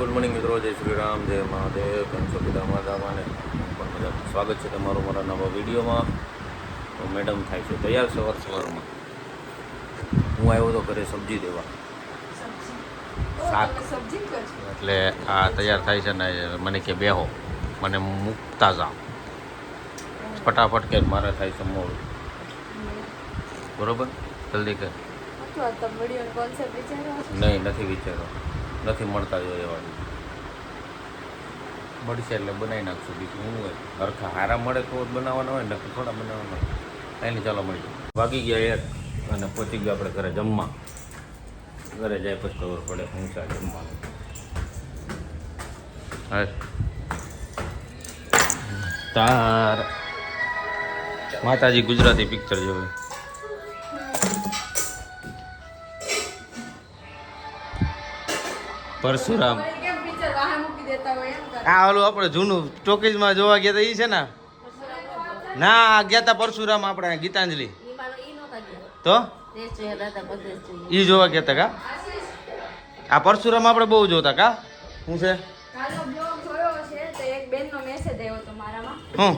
Good morning મિત્રો, જય શ્રી રામ, જય મહાદેવ. કંસો પિતા માતામાં ને પણ મજા. સ્વાગત છે તમારું મારા નવા વિડીયોમાં. તો મેડમ થાય છે તૈયાર સવારમાં. હું આવ્યો તો ઘરે સબ્જી દેવા, શાક, એટલે આ તૈયાર થાય છે ને મને કે બેહો, મને મૂકતા જાઓ ફટાફટ, કે મારે થાય છે મોડું. બરોબર, જલ્દી કર. નહીં, નથી વિચારો, નથી મળતા જોઈએ વાળું. મળશે એટલે બનાવી નાખશું. બીજું શું હોય, હરખા હારા મળે તો બનાવવાના હોય ને, થોડા બનાવવાના હોય. કાંઈ ચાલો મળી જાય. વાગી ગયા 1 અને પહોંચી ગયા આપણે ઘરે જમવા. ઘરે જાય પછી ખબર પડે શું છે જમવાનું. હા તાર માતાજી ગુજરાતી પિક્ચર જોવે. પરશુરામ આ ઓલું આપણે જૂનું ટોકીઝમાં જોવા ગયા હતા એ છે ને? ના, ગયા હતા પરશુરામ આપણે ગીતાંજલિ. તો ઈ જોવા ગયા હતા કા? આ પરશુરામ આપણે બહુ જોતા કા? શું છે? હું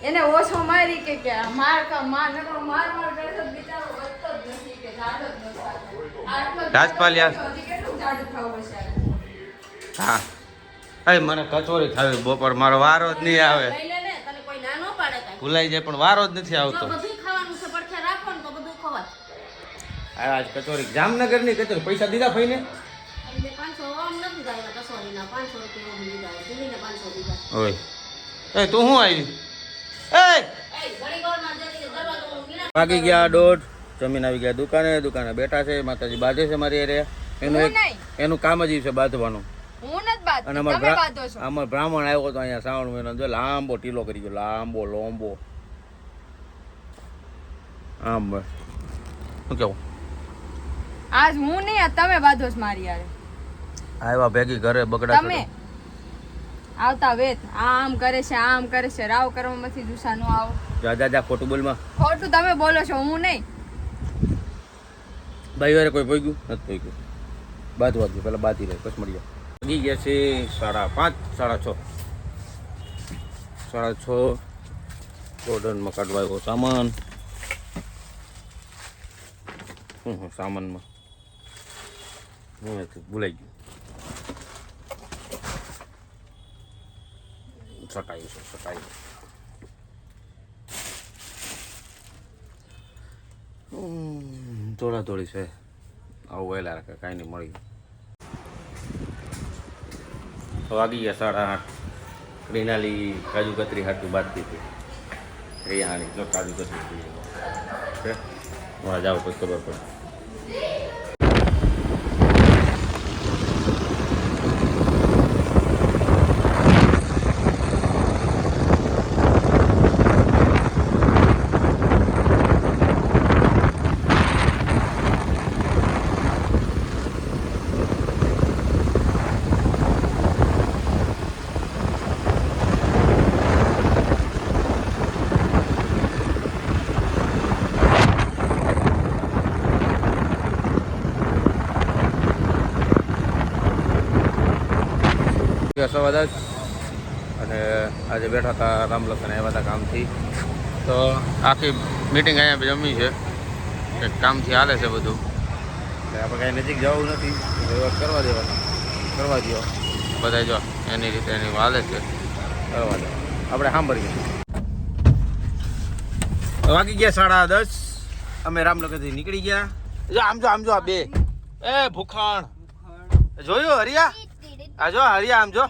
એને ઓછો મારી કે માર કા માર નકરો માર માર કરતો બિચારો વધતો જ નથી કે જાડો જ નથી. રાજપાલ યાર. કેટલું જાડું ખાવું છે? હા, અરે મને કચોરી ખાવી બપોર, મારો વારો જ નહીં આવે. લઈ લે ને, તને કોઈ ના નો પાડે કાઈ. ભૂલાઈ જાય પણ વારો જ નથી આવતો. તો બધું ખાવાનું છે, પડખે રાખો ને તો બધું ખવાય. આજ કચોરી જામનગરની કચોરી. પૈસા દીધા ભાઈને? એટલે 500 ઓમ નથી જાય કસોરીના, 500 રૂપિયા ઓમ દીધા, દિલ્હીને 500 દીધા. ઓય એ તું શું આવી? એ ઘણી વારમાં જતી દરવાજો ગિરા. વાગી ગયા 1:30. જમીન આવી ગયા દુકાને બેઠા છે. માતાજી બાંધે છે મારી અરે. એનું કામ જ છે બાંધવાનું. હું નથી બાદ, અને તમે બાંધો છો. અમાર બ્રાહ્મણ આવ્યો તો અહીંયા શ્રાવણ મહિનો, જો લાંબો ટીલો કરી ગયો, લાંબો લોંબો. આમ બસ શું કેવું? આજ હું નહીં, તમે બાંધો છો મારી યારે. આવ્યા ભેગી ઘરે બગડા તમે આવતા વેત આમ કરે છે, આમ કરે છે, રાવ કરવામાંથી જુસા નો આવો. જા ખોટું બોલમાં. ખોટું તમે બોલો છો, હું નહીં. ભાઈ વારે કોઈ પગ્યું નથી પગ્યું. બાંધવા દઉં પેલા, બાંધી રહે પછી મળી જાય. વાગી ગયા છે 5:30, 6:30. ગોડનમાં કાઢવા આવ્યો સામાન. સામાનમાં હું ભૂલાઈ ગયું. સટાયું. થોડી છે. આવું વહેલા રાખે, કાંઈ નહીં, મળી ગયું. વાગી ગયા 8:30. ક્રિનાલી કાજુ કતરી હાટું બાંધતી હતી. રિયાણી જો કાજુ કતરી જાઓ પછી ખબર પડે. સવા 10 અને આજે બેઠા હતા રામલખન આવ્યા હતા કામથી. તો આખી મિટિંગ અહીંયા જમી છે, કંઈક કામથી હાલે છે બધું. એટલે આપણે કાંઈ નજીક જવું નથી, વ્યવહાર કરવા દો. બધા જો એની રીતે એની હાલે છે, કરવા દો. આપણે સાંભળીએ. વાગી ગયા 10:30. અમે રામલખનથી નીકળી ગયા. આમ જો આ બે ભૂખાણ જોયું હરિયા? આ જો હરિયા, આમ જો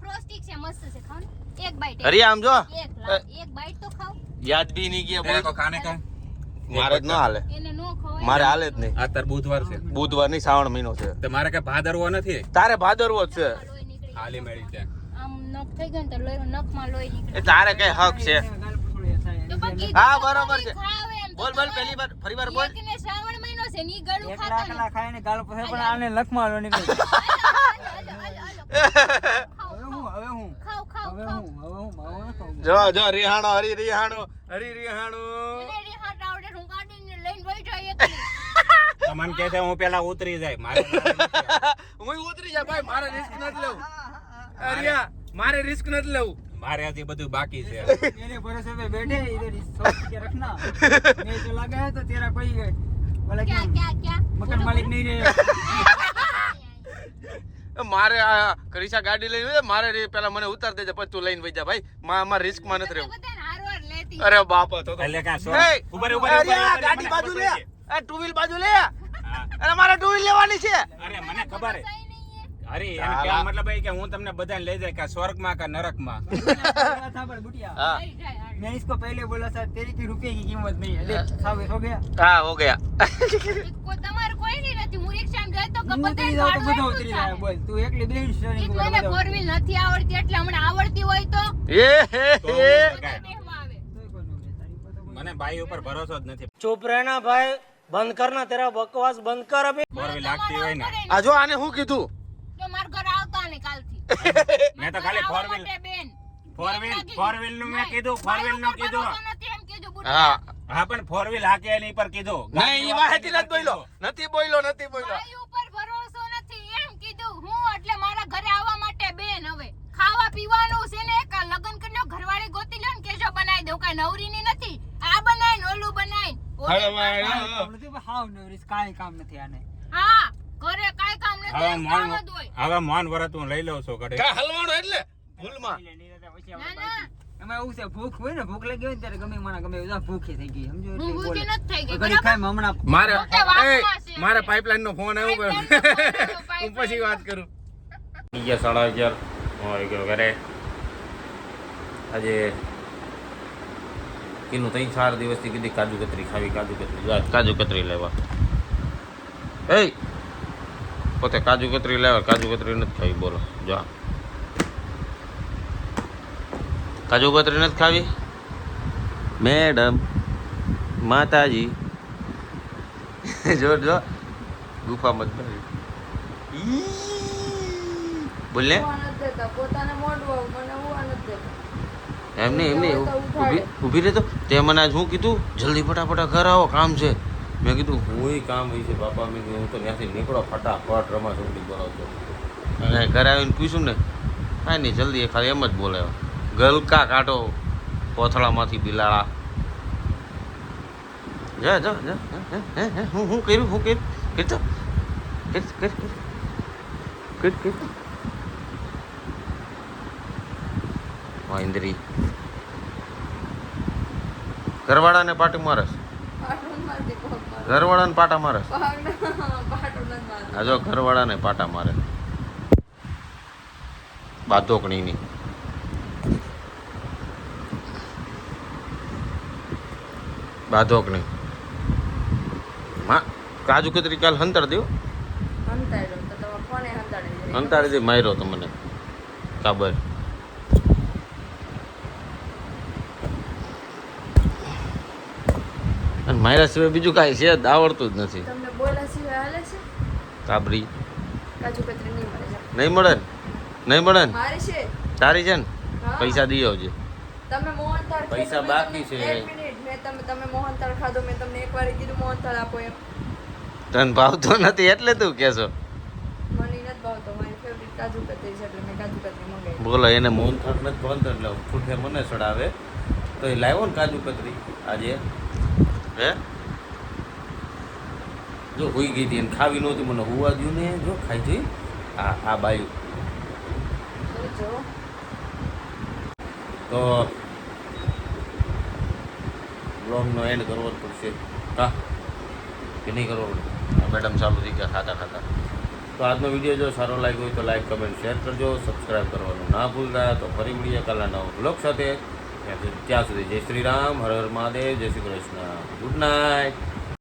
ફ્રોસ્ટિક છે, મસ્ત છે, ખાઓ ને એક બાઈટ. હરિયા આમ જો. એક બાઈટ તો ખાઓ. યાદ બી નહીં ગયા બોલ. ખાને કા મારે જ ન હાલે, એને નો ખવાય. મારે હાલે જ નહીં. આતર બુધવાર છે, બુધવાર ની શ્રાવણ મહિનો છે. તમારે કઈ ભાદરવો નથી. તારે ભાદરવો જ છે. લોહી નીકળી હાલી મેળી છે. આમ નખ થઈ ગયો ને તો લોહી, નખમાં લોહી નીકળે. એ તારે કઈ હક છે? તો બાકી હા બરોબર છે. ખાવે એમ તો બોલ ફરી વાર બોલ. એકને શ્રાવણ મહિનો છે ની ગળું ખાતો ને. ખાઈને ગાલ પર પણ આને લખમાં લો નીકળી. ખાવ. જો રિહાણો રિહાણો. એને રી હાથ આવડે હું કાઢીને લઈને વઈ જાય એક. મને કહે છે હું પેલા ઉતરી જાય મારે હું ઉતરી જા ભાઈ, મારે રિસ્ક નથી લેવું. અરિયા મારે રિસ્ક નથી લેવું. મારે હજી બધું બાકી છે मेरे भरोसे पे बैठे इधर सोच के रखना नहीं तो लगा है तो तेरा कोई बोला क्या कि क्या क्या मकान मालिक नहीं रहेगा મારે આ કરીશા ગાડી લઈને આવે, મારે પેલા મને ઉતાર દેજે પછી તું લઈને વઈ જા ભાઈ. મારે રિસ્ક માં નથી રહેવું. બધાને હારવાર લેતી અરે બાપા તો એટલે કાં સો એ, ઉભા રહે, અરિયા, મને ગાડી ખબર બાજુ લે. પડી છે. એ ટુ વ્હીલ બાજુ લે. હા. અરે મારે ટુ વ્હીલ લેવાની છે. અરે મને ખબર હે સહી નહીં હે અરે એનો કહેવાનો મતલબ એ કે હું તમને બધાને લઈ જાય કે સ્વર્ગમાં કે નરકમાં था पर बुटिया हाँ લઈ જાય હાલ. मैं इसको पहले बोला था तेरी की रुपये की कीमत नहीं है देख साबित हो गया हाँ हो गया. તમારે કોઈ નહીં નથી હું રિક્ષામાં જાય તો હું ઉતરી જાઉં તો બધું ઉતરી જાય બોલ તું એકલી બેન સ્ટોરી બોલ મને ફોર વ્હીલ નથી આવડતી એટલે હમણાં આવડતી હોય તો એ હે તો હે. કાંઈ. બેહવા આવે મને બાઈ ઉપર ભરોસો જ નથી चुप रहना भाई बंद करना तेरा बकवास बंद कर अभी ફોર વ્હીલ લાગતી હોય ને આ જો આને શું કીધું? તો મારા ઘરે આવતા ને કાલથી મેં તો ખાલી ફોર વ્હીલ બેન ફોર વ્હીલ નું મેં કીધું ફોર વ્હીલ નું કીધું નથી એમ કીધું બુટ હા હા પણ ફોર વ્હીલ હાકે એની પર કીધું નહીં ઈ વાહેતી નથી બોલ્યો. નથી બોલ્યો. ભાઈ ઉપર ભરોસો નથી એમ કીધું હું એટલે મારા ઘરે આવવા માટે બેન હવે ખાવા પીવાનું છે ને એક લગન કરીને ઘરવાળી ગોતી લ્યો ને કેજો બનાવી દઉં કાઈ નવરીની નથી આ બનાય ઓલું બનાય હવે મારે કામ નથી પણ હાવ નવરીશ કાંઈ કામ નથી આને હા ઘરે કાઈ કામ નથી હવે એમ મોન કામ જ હોય હવે મોન વરત હું લઈ લઉં છું ઘરે કા હલવાનો એટલે ભૂલમાં. ના ના એમાં એવું છે ભૂખ હોય ને ભૂખ લાગી હોય ને ત્યારે ગમે માણા ગમે એવું ભૂખી થઈ ગઈ સમજો હું એટલે ભૂખી બોલે. નથી થઈ ગઈ ઘડીક બરાબર ખાય હમણાં મારે મોટા વાસમાં છે. મારે પાઇપલાઇન નો ફોન આવ્યો Pipeline નો phone આવ્યો, હું પછી વાત કરું. 11:30 હું આવી ગયો ઘરે. આજે કીનું 3-4 દિવસથી કીધી કાજુ કતરી ખાવી જા કાજુ કતરી લેવા. એ પોતે કાજુ કતરી લેવા કાજુ કતરી નથી ખાવી બોલો જા કાજુ કતરી નથી ખાવી મેડમ માતાજી જો જો ગુફા મત ભરી બોલ ને પોતાને મોડવા મને હોવા નથી દેતા એમને ઊભી રહેતો તે મને આજ શું કીધું જલ્દી ફટાફટ ઘર આવો કામ છે મેં કીધું હુંય કામ હોય છે બાપા મેં કીધું હું તો ત્યાંથી નીકળો ફટાફટ રમા છોકરી બોલાવતો અને ઘરે આવીને પૂછ્યું ને કાંઈ નહીં જલ્દી એ ખાલી એમ જ બોલાવ્યો ગલકા કાઢો કોથળામાંથી બિલાડા જા જા જા હું કર્યું કરતો કર વાંદરી ઘરવાળાને પાટી મારસ ઘરવાળાને પાટા મારસ આ જો ઘરવાળાને પાટા મારે બાધોકણીની બાધોકણી માં કાજુ કતરી કાલ હંતાડ દેવો હંતાડી દે માર્યો તો મને કાબર અને માર્યા સિવાય બીજું કાંઈ છે જ આવડતું જ નથી તમને બોલા સિવાય હાલે છે કાબરી કાજુ કતરી નહીં મળે છે નહીં મળે ને નહીં મળે ને મારી છે તારી છે ને હા. પૈસા દઈ આવજે તમે મોહનથાળ ખાધો, પૈસા મેં બાકી તમને- છે. એક મિનિટ તમે મોહનથાળ ખાધો મેં તમને એકવાર કીધું મોહનથાળ આપો એમ તને ભાવતો નથી એટલે તું કહેશો મને ઈ નથી ભાવતો મારી ફેવરિટ કાજુ કતરી છે એટલે મેં કાજુ કતરી મંગાવી બોલો એને મોહન થાળ નથી ભાવતો એટલે ફૂટે મને ચડાવે તો એ લાવ્યો ને કાજુ કતરી આજે હે જો હોઈ ગઈ હતી એને ખાવી નહોતી મને હોવા દઉં ને જો ખાઈ જઈ આ બાયું જો તો બ્લોગનો એન્ડ કરવો જ પડશે હા કે નહીં કરવો પડે મેડમ ચાલુ થઈ ગયા ખાતા ખાતા તો આજનો વિડીયો જો સારો લાગ્યો હોય તો લાઈક કમેન્ટ શેર કરજો સબસ્ક્રાઈબ કરવાનું ના ભૂલતા તો ફરી મળીએ કાલના નવા બ્લોગ સાથે ત્યાં સુધી જય શ્રી રામ હર હર મહાદેવ જય શ્રી કૃષ્ણ ગુડ નાઇટ